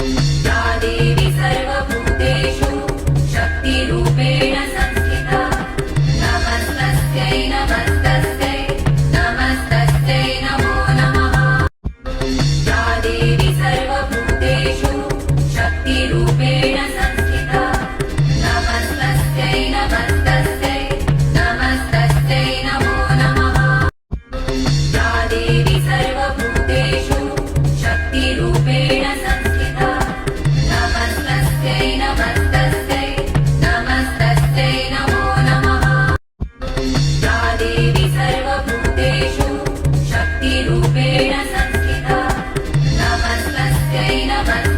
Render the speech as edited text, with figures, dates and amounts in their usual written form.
या देवी सर्वभूतेषु शक्तिरूपेण संस्थिता नमस्तस्यै नमस्तस्यै नमस्तस्यै नमो नमः। या देवी सर्वभूतेषु शक्तिरूपेण संस्थिता नमस्तस्यै नमस्तस्यै नमस्तस्यै नमो नमः। या देवी सर्वभूतेषु शक्तिरूपेण संस्थिता नमस्तस्यै नमस्तस्यै नमस्तस्यै नमो नमः। या देवी सर्वभूतेषु शक्तिरूपेण संस्थिता नमस्तस्यै नमस्तस्यै